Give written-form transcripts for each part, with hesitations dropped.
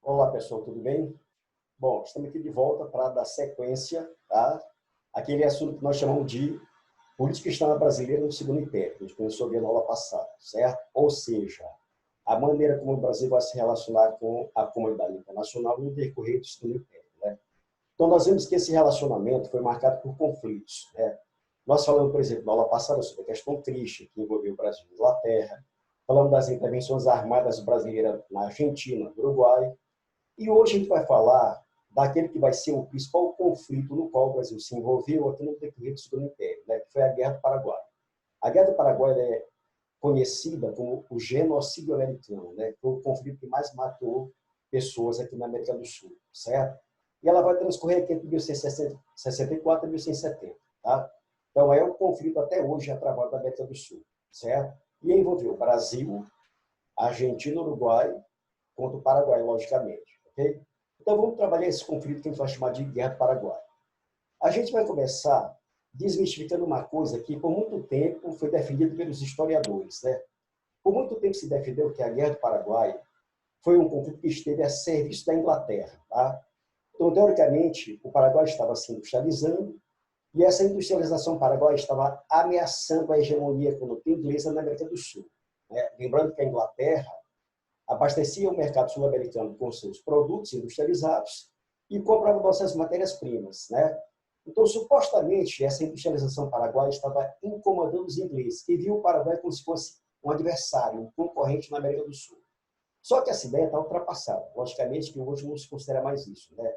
Olá, pessoal, tudo bem? Bom, estamos aqui de volta para dar sequência a aquele assunto que nós chamamos de política externa brasileira no Segundo Império, que a gente começou a ver na aula passada, certo? Ou seja, a maneira como o Brasil vai se relacionar com a comunidade internacional no decorrer do Segundo Império, né? Então, nós vemos que esse relacionamento foi marcado por conflitos, né? Nós falamos, por exemplo, na aula passada sobre a questão triste que envolveu o Brasil e a Inglaterra, falamos das intervenções armadas brasileiras na Argentina, no Uruguai, e hoje a gente vai falar daquele que vai ser o principal conflito no qual o Brasil se envolveu aqui no decorrer do Segundo Império, né, que foi a Guerra do Paraguai. A Guerra do Paraguai é conhecida como o genocídio americano, né? Foi o conflito que mais matou pessoas aqui na América do Sul, certo? E ela vai transcorrer aqui entre 1964 e 1970, tá? Então é um conflito até hoje travado na América do Sul, certo? E envolveu Brasil, Argentina, Uruguai, contra o Paraguai, logicamente. Okay? Então, vamos trabalhar esse conflito que a gente vai chamar de Guerra do Paraguai. A gente vai começar desmistificando uma coisa que, por muito tempo, foi defendida pelos historiadores. Né? Por muito tempo se defendeu que a Guerra do Paraguai foi um conflito que esteve a serviço da Inglaterra. Tá? Então, teoricamente, o Paraguai estava se industrializando e essa industrialização paraguaia estava ameaçando a hegemonia econômica inglesa na América do Sul. Né? Lembrando que a Inglaterra abastecia o mercado sul-americano com seus produtos industrializados e comprava nossas matérias-primas, né? Então, supostamente, essa industrialização paraguaia estava incomodando os ingleses, que viam o Paraguai como se fosse um adversário, um concorrente na América do Sul. Só que essa ideia está ultrapassada. Logicamente que hoje não se considera mais isso, né?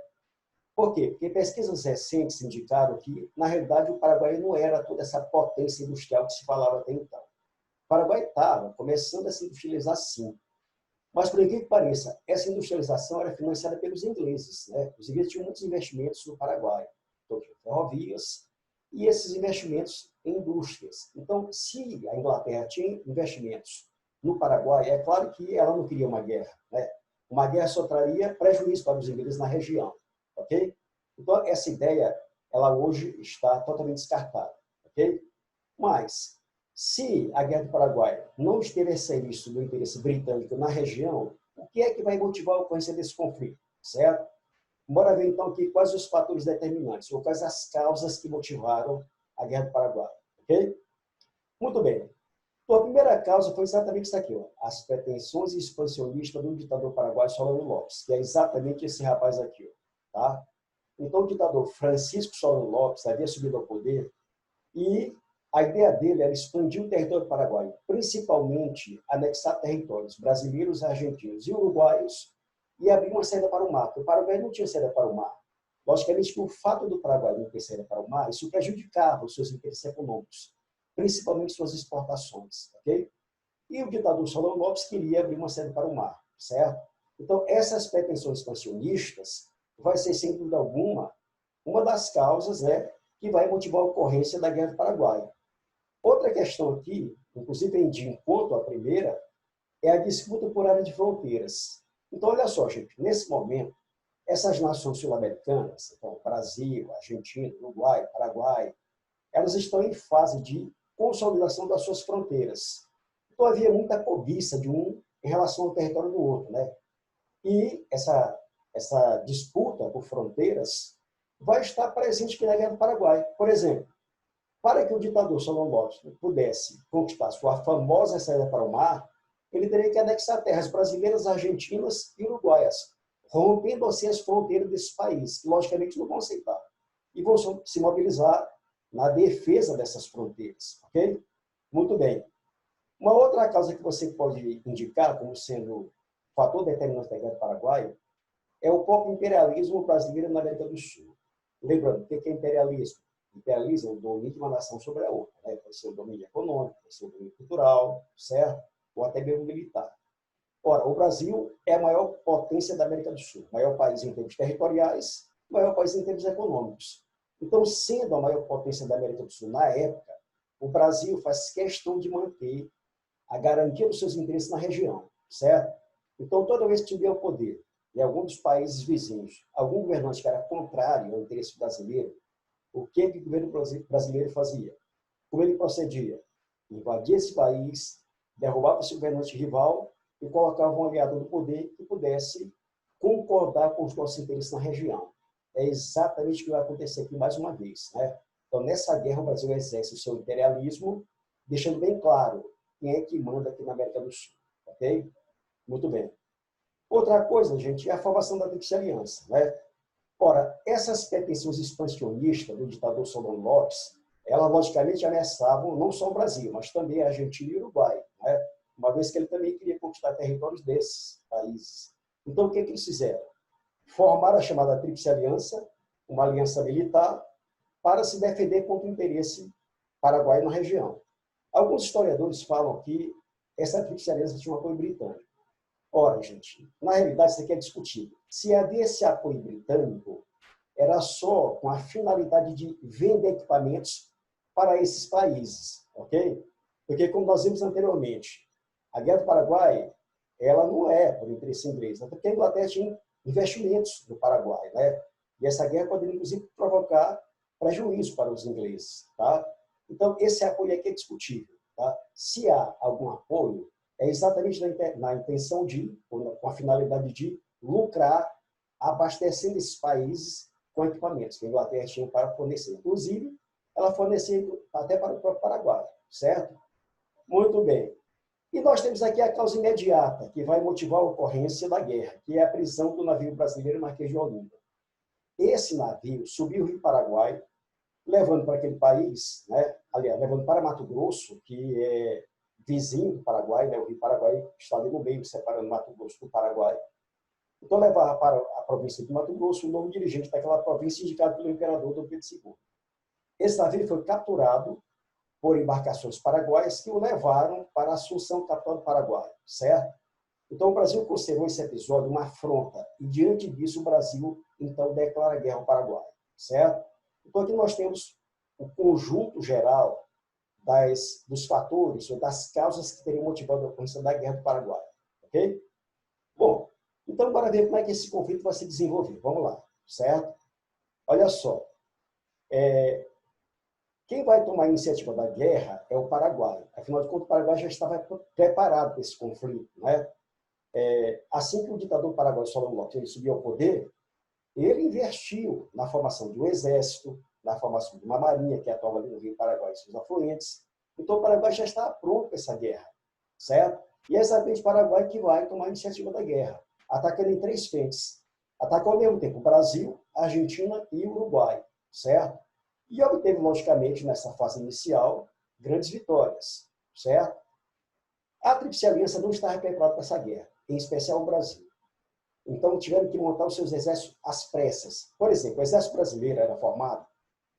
Por quê? Porque pesquisas recentes indicaram que, na realidade, o Paraguai não era toda essa potência industrial que se falava até então. O Paraguai estava começando a se industrializar, sim, mas, por incrível que pareça, essa industrialização era financiada pelos ingleses. Né? Os ingleses tinham muitos investimentos no Paraguai, então, ferrovias, e esses investimentos em indústrias. Então, se a Inglaterra tinha investimentos no Paraguai, é claro que ela não queria uma guerra. Né? Uma guerra só traria prejuízo para os ingleses na região. Ok? Então, essa ideia, ela hoje está totalmente descartada. Ok? Mas, se a Guerra do Paraguai não esteve a serviço do interesse britânico na região, o que é que vai motivar a ocorrência desse conflito? Certo? Bora ver, então, aqui quais os fatores determinantes, ou quais as causas que motivaram a Guerra do Paraguai. Ok? Muito bem. Então, a primeira causa foi exatamente isso aqui, ó, as pretensões expansionistas do ditador paraguaio Solano Lopes, que é exatamente esse rapaz aqui. Ó, tá? Então, o ditador Francisco Solano Lopes havia subido ao poder e a ideia dele era expandir o território paraguaio, principalmente anexar territórios brasileiros, argentinos e uruguaios e abrir uma saída para o mar. O Paraguai não tinha saída para o mar. Logicamente que o fato do Paraguai não ter saída para o mar, isso prejudicava os seus interesses econômicos, principalmente suas exportações. Okay? E o ditador Solano Lopes queria abrir uma saída para o mar, certo? Então, essas pretensões expansionistas vai ser, sem dúvida alguma, uma das causas, né, que vai motivar a ocorrência da Guerra do Paraguai. Outra questão aqui, inclusive de encontro à primeira, é a disputa por área de fronteiras. Então, olha só, gente, nesse momento, essas nações sul-americanas, então, Brasil, Argentina, Uruguai, Paraguai, elas estão em fase de consolidação das suas fronteiras. Então, havia muita cobiça de um em relação ao território do outro, né? E essa disputa por fronteiras vai estar presente aqui na Guerra do Paraguai. Por exemplo, para que o ditador Solano Lopes pudesse conquistar sua famosa saída para o mar, ele teria que anexar terras brasileiras, argentinas e uruguaias, rompendo assim as fronteiras desse país, que logicamente não vão aceitar. E vão se mobilizar na defesa dessas fronteiras. Ok? Muito bem. Uma outra causa que você pode indicar como sendo fator determinante da Guerra do Paraguai é o próprio imperialismo brasileiro na América do Sul. Lembrando, o que é imperialismo? Imperialismo é o domínio de uma nação sobre a outra. Né? Pode ser o domínio econômico, pode ser o domínio cultural, certo? Ou até mesmo militar. Ora, o Brasil é a maior potência da América do Sul, o maior país em termos territoriais, o maior país em termos econômicos. Então, sendo a maior potência da América do Sul na época, o Brasil faz questão de manter a garantia dos seus interesses na região, certo? Então, toda vez que tiver o poder em algum dos países vizinhos, algum governante que era contrário ao interesse brasileiro, o que o governo brasileiro fazia? Como ele procedia? Invadia esse país, derrubava esse governante rival e colocava um aliado no poder que pudesse concordar com os nossos interesses na região. É exatamente o que vai acontecer aqui mais uma vez, né? Então, nessa guerra, o Brasil exerce o seu imperialismo, deixando bem claro quem é que manda aqui na América do Sul, ok? Muito bem. Outra coisa, gente, é a formação da Tríplice Aliança, né? Ora, essas pretensões expansionistas do ditador Solon Lopes, elas logicamente ameaçavam não só o Brasil, mas também a Argentina e o Uruguai, né? Uma vez que ele também queria conquistar territórios desses países. Então, o que eles fizeram? Formaram a chamada Tríplice Aliança, uma aliança militar, para se defender contra o interesse paraguaio na região. Alguns historiadores falam que essa Tríplice Aliança tinha um apoio britânico. Ora, gente, na realidade isso aqui é discutível. Se havia esse apoio britânico, era só com a finalidade de vender equipamentos para esses países, ok? Porque, como nós vimos anteriormente, a Guerra do Paraguai, ela não é por interesse inglês, até porque a Inglaterra tinha investimentos no Paraguai, né? E essa guerra poderia, inclusive, provocar prejuízo para os ingleses, tá? Então, esse apoio aqui é discutível, tá? Se há algum apoio, é exatamente na intenção de, com a finalidade de lucrar, abastecendo esses países com equipamentos que a Inglaterra tinha para fornecer. Inclusive, ela fornecia até para o próprio Paraguai, certo? Muito bem. E nós temos aqui a causa imediata, que vai motivar a ocorrência da guerra, que é a prisão do navio brasileiro Marquês de Olinda. Esse navio subiu o Rio Paraguai, levando para aquele país, né? Aliás, levando para Mato Grosso, que é vizinho do Paraguai, né? O Rio Paraguai está ali no meio, separando Mato Grosso do Paraguai. Então, levava para a província de Mato Grosso o novo dirigente daquela província, indicado pelo imperador Dom Pedro II. Esse navio foi capturado por embarcações paraguaias que o levaram para Assunção, capital do Paraguai, certo? Então, o Brasil considerou esse episódio uma afronta, e diante disso, o Brasil, então, declara guerra ao Paraguai, certo? Então, aqui nós temos o conjunto geral dos fatores ou das causas que teriam motivado a ocorrência da guerra do Paraguai, ok? Bom, então, bora ver como é que esse conflito vai se desenvolver. Vamos lá, certo? Olha só, quem vai tomar a iniciativa da guerra é o Paraguai. Afinal de contas, o Paraguai já estava preparado para esse conflito, né? Assim que o ditador paraguaio Solon Lopes subiu ao poder, ele investiu na formação de um exército, na formação de uma marinha que atuava ali no Rio Paraguai e seus afluentes. Então, o Paraguai já está pronto para essa guerra, certo? E é exatamente o Paraguai que vai tomar a iniciativa da guerra, atacando em 3 frentes. Atacou ao mesmo tempo o Brasil, a Argentina e o Uruguai, certo? E obteve, logicamente, nessa fase inicial, grandes vitórias, certo? A Tríplice Aliança não estava preparada para essa guerra, em especial o Brasil. Então, tiveram que montar os seus exércitos às pressas. Por exemplo, o exército brasileiro era formado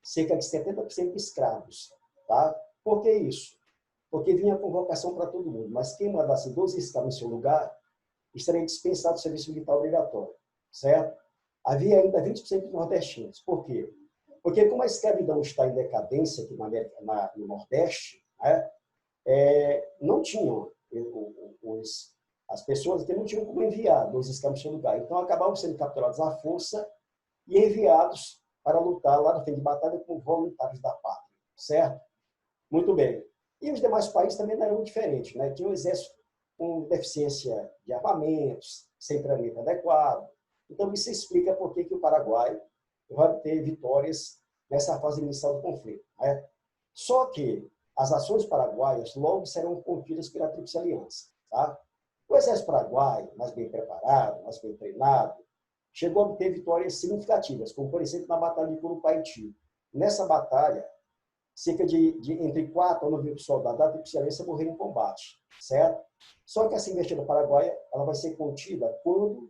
cerca de 70% de escravos. Tá? Por que isso? Porque vinha convocação para todo mundo, mas quem mandasse 12 escravos em seu lugar estaria dispensado do serviço militar obrigatório, certo? Havia ainda 20% de nordestinos. Por quê? Porque como a escravidão está em decadência aqui no Nordeste, né, não tinham as pessoas que não tinham como enviar 12 escravos em seu lugar. Então, acabavam sendo capturados à força e enviados para lutar lá no fim de batalha como voluntários da pátria, certo? Muito bem. E os demais países também não eram diferentes, né? Tinha um exército com deficiência de armamentos, sem treinamento adequado. Então, isso explica por que o Paraguai vai ter vitórias nessa fase inicial do conflito, né? Só que as ações paraguaias logo serão contidas pela Tríplice Aliança, tá? O exército paraguaio, mais bem preparado, mais bem treinado, chegou a obter vitórias significativas, como, por exemplo, na Batalha de Curupaiti. Nessa batalha, cerca de entre 4 a 9 mil soldados da Tríplice Aliança morreram em combate, certo? Só que essa investida paraguaia ela vai ser contida quando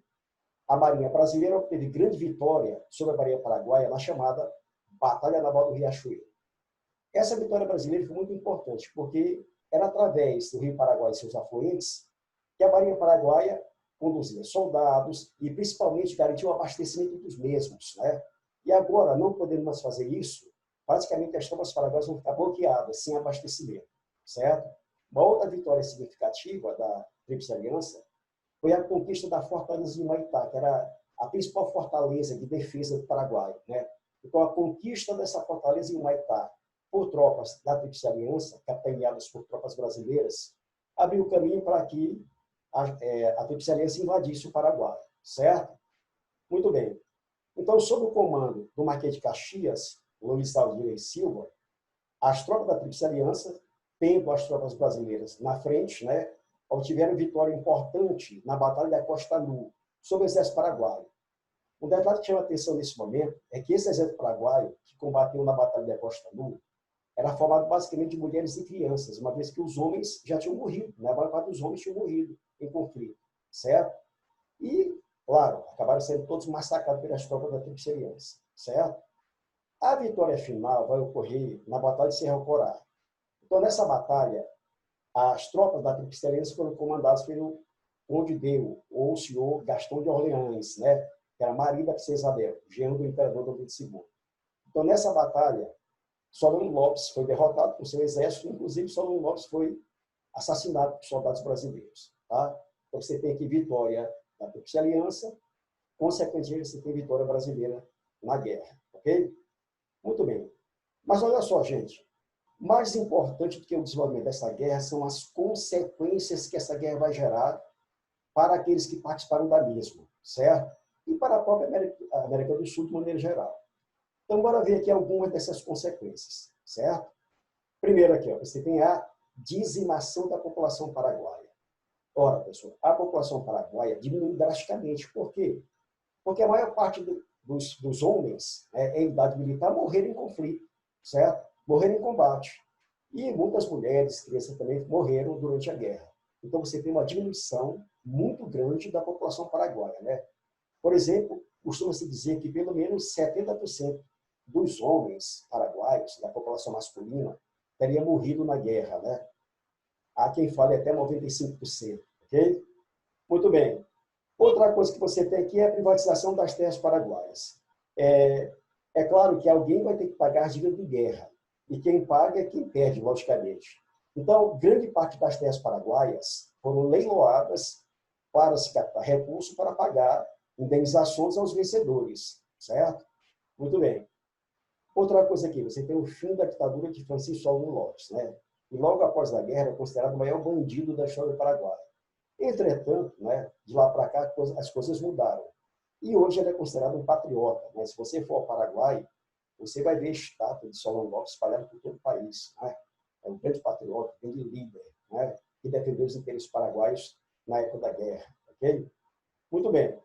a Marinha Brasileira obteve grande vitória sobre a Marinha Paraguaia na chamada Batalha Naval do Riachuelo. Essa vitória brasileira foi muito importante, porque era através do Rio Paraguai e seus afluentes que a Marinha Paraguaia conduzia soldados e, principalmente, garantia o abastecimento dos mesmos, né? E agora, não podendo mais fazer isso, praticamente as tropas paraguaias vão ficar bloqueadas, sem abastecimento, certo? Uma outra vitória significativa da Tríplice Aliança foi a conquista da fortaleza de Humaitá, que era a principal fortaleza de defesa do Paraguai, né? Então, a conquista dessa fortaleza em Humaitá por tropas da Tríplice Aliança, capitaneadas por tropas brasileiras, abriu o caminho para que a Tríplice Aliança invadisse o Paraguai, certo? Muito bem. Então, sob o comando do Marquês de Caxias, Luiz Alves e Silva, as tropas da Tríplice Aliança, tendo as tropas brasileiras na frente, né, obtiveram vitória importante na Batalha da Costa Nu, sobre o exército paraguaio. Um detalhe que chama atenção nesse momento é que esse exército paraguaio, que combateu na Batalha da Costa Nu, era formado basicamente de mulheres e crianças, uma vez que os homens já tinham morrido, né? A maior parte dos homens tinham morrido em conflito, certo? E, claro, acabaram sendo todos massacrados pelas tropas da Tríplice Aliança, certo? A vitória final vai ocorrer na Batalha de Cerro Corá. Então, nessa batalha, as tropas da Tríplice Aliança foram comandadas pelo Conde Deu, ou o senhor Gastão de Orleans, né? Que era marido da princesa Isabel, genro do imperador Dom Pedro II. Então, nessa batalha, Solano Lopes foi derrotado por seu exército, inclusive Solano Lopes foi assassinado por soldados brasileiros. Tá? Então, você tem aqui vitória da Tríplice Aliança, consequentemente, você tem vitória brasileira na guerra. Ok? Muito bem. Mas olha só, gente, mais importante do que o desenvolvimento dessa guerra são as consequências que essa guerra vai gerar para aqueles que participaram da mesma, certo? E para a própria América do Sul, de maneira geral. Então, bora ver aqui algumas dessas consequências, certo? Primeiro aqui, ó, você tem a dizimação da população paraguaia. Ora, pessoal, a população paraguaia diminui drasticamente. Por quê? Porque a maior parte dos homens em idade militar morreram em conflito, certo? Morreram em combate. E muitas mulheres, crianças também morreram durante a guerra. Então, você tem uma diminuição muito grande da população paraguaia, né? Por exemplo, costuma-se dizer que pelo menos 70% dos homens paraguaios, da população masculina, teria morrido na guerra, né? Há quem fale até 95%, ok? Muito bem. Outra coisa que você tem aqui é a privatização das terras paraguaias. É claro que alguém vai ter que pagar as dívidas de guerra, e quem paga é quem perde, logicamente. Então, grande parte das terras paraguaias foram leiloadas para se captar recursos para pagar indenizações aos vencedores, certo? Muito bem. Outra coisa aqui, você tem o fim da ditadura de Francisco Solano Lopes, né? E logo após a guerra, é considerado o maior bandido da história do Paraguai. Entretanto, né, de lá para cá, as coisas mudaram. E hoje ele é considerado um patriota, né? Se você for ao Paraguai, você vai ver estátua de Solano Lopes espalhada por todo o país, né? É um grande patriota, um grande líder, né? Que defendeu os interesses paraguaios na época da guerra, ok? Muito bem.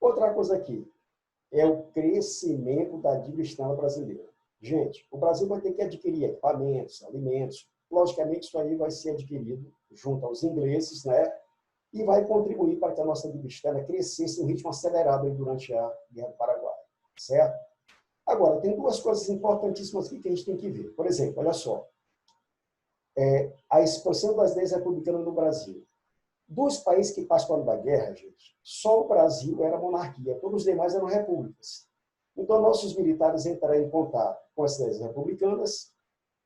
Outra coisa aqui é o crescimento da dívida externa brasileira. Gente, o Brasil vai ter que adquirir equipamentos, alimentos. Logicamente, isso aí vai ser adquirido junto aos ingleses, né? E vai contribuir para que a nossa dívida externa crescesse em um ritmo acelerado durante a Guerra do Paraguai, certo? Agora, tem duas coisas importantíssimas aqui que a gente tem que ver. Por exemplo, olha só. A expansão das leis republicanas no Brasil. Dos países que participaram da guerra, gente, só o Brasil era monarquia, todos os demais eram repúblicas. Então, nossos militares entraram em contato com as leis republicanas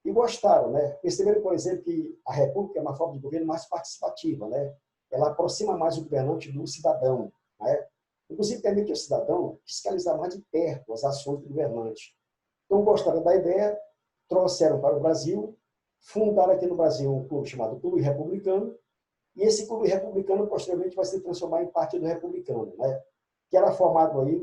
e gostaram, né? Perceberam, por exemplo, que a república é uma forma de governo mais participativa, né? Ela aproxima mais o governante do cidadão, né? Inclusive, permite ao cidadão fiscalizar mais de perto as ações do governante. Então, gostaram da ideia, trouxeram para o Brasil, fundaram aqui no Brasil um clube chamado Clube Republicano, e esse clube republicano, posteriormente, vai se transformar em Partido Republicano, né? Que era formado aí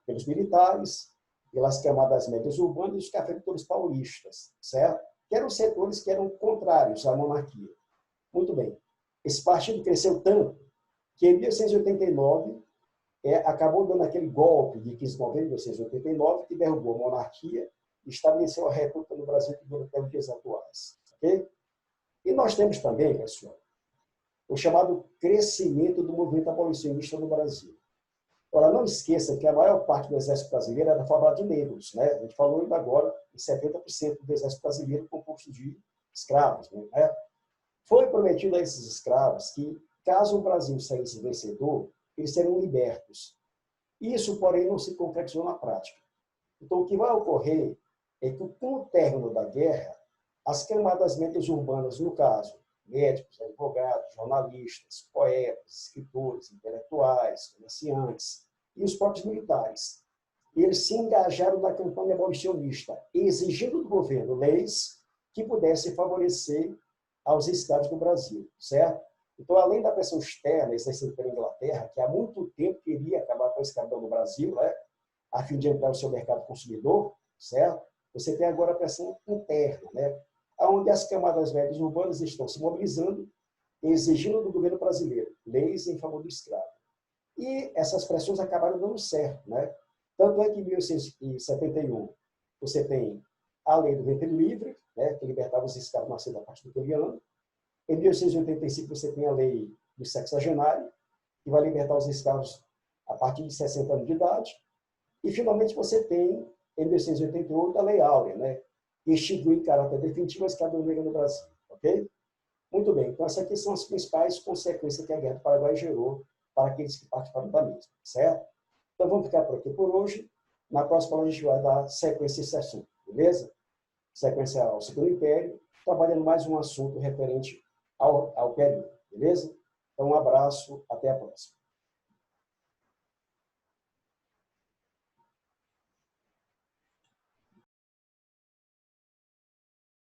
pelos militares, pelas camadas médias urbanas e os cafeicultores paulistas, certo? Que eram setores que eram contrários à monarquia. Muito bem. Esse partido cresceu tanto que, em 1889, acabou dando aquele golpe de 15 de novembro de 1889, que derrubou a monarquia e estabeleceu a república no Brasil, que dura até os dias atuais. Ok? E nós temos também, pessoal, o chamado crescimento do movimento abolicionista no Brasil. Ora, não esqueça que a maior parte do exército brasileiro era formada de negros, né? A gente falou ainda agora em 70% do exército brasileiro composto de escravos, né? Foi prometido a esses escravos que, caso o Brasil saísse vencedor, eles seriam libertos. Isso, porém, não se concretizou na prática. Então, o que vai ocorrer é que, com o término da guerra, as camadas médias urbanas, no caso, médicos, advogados, jornalistas, poetas, escritores, intelectuais, comerciantes e os próprios militares, eles se engajaram na campanha abolicionista, exigindo do governo leis que pudessem favorecer aos escravos do Brasil, certo? Então, além da pressão externa exercida pela Inglaterra, que há muito tempo queria acabar com a escravidão no Brasil, né, a fim de entrar no seu mercado consumidor, certo? Você tem agora a pressão interna, né, onde as camadas médias urbanas estão se mobilizando e exigindo do governo brasileiro leis em favor do escravo. E essas pressões acabaram dando certo, né? Tanto é que em 1871 você tem a lei do ventre livre, né, que libertava os escravos nascidos a partir do ano. Em 1885 você tem a lei do sexagenário, que vai libertar os escravos a partir de 60 anos de idade. E, finalmente, você tem, em 1888, a Lei Áurea, né, que institui em caráter definitivo a escravidão negra no Brasil. Ok? Muito bem. Então, essas aqui são as principais consequências que a Guerra do Paraguai gerou para aqueles que participaram da mesma. Certo? Então, vamos ficar por aqui por hoje. Na próxima, a gente vai dar sequência a esse assunto. Beleza? Sequência ao Segundo Império, trabalhando mais um assunto referente ao período. Beleza? Então, um abraço. Até a próxima.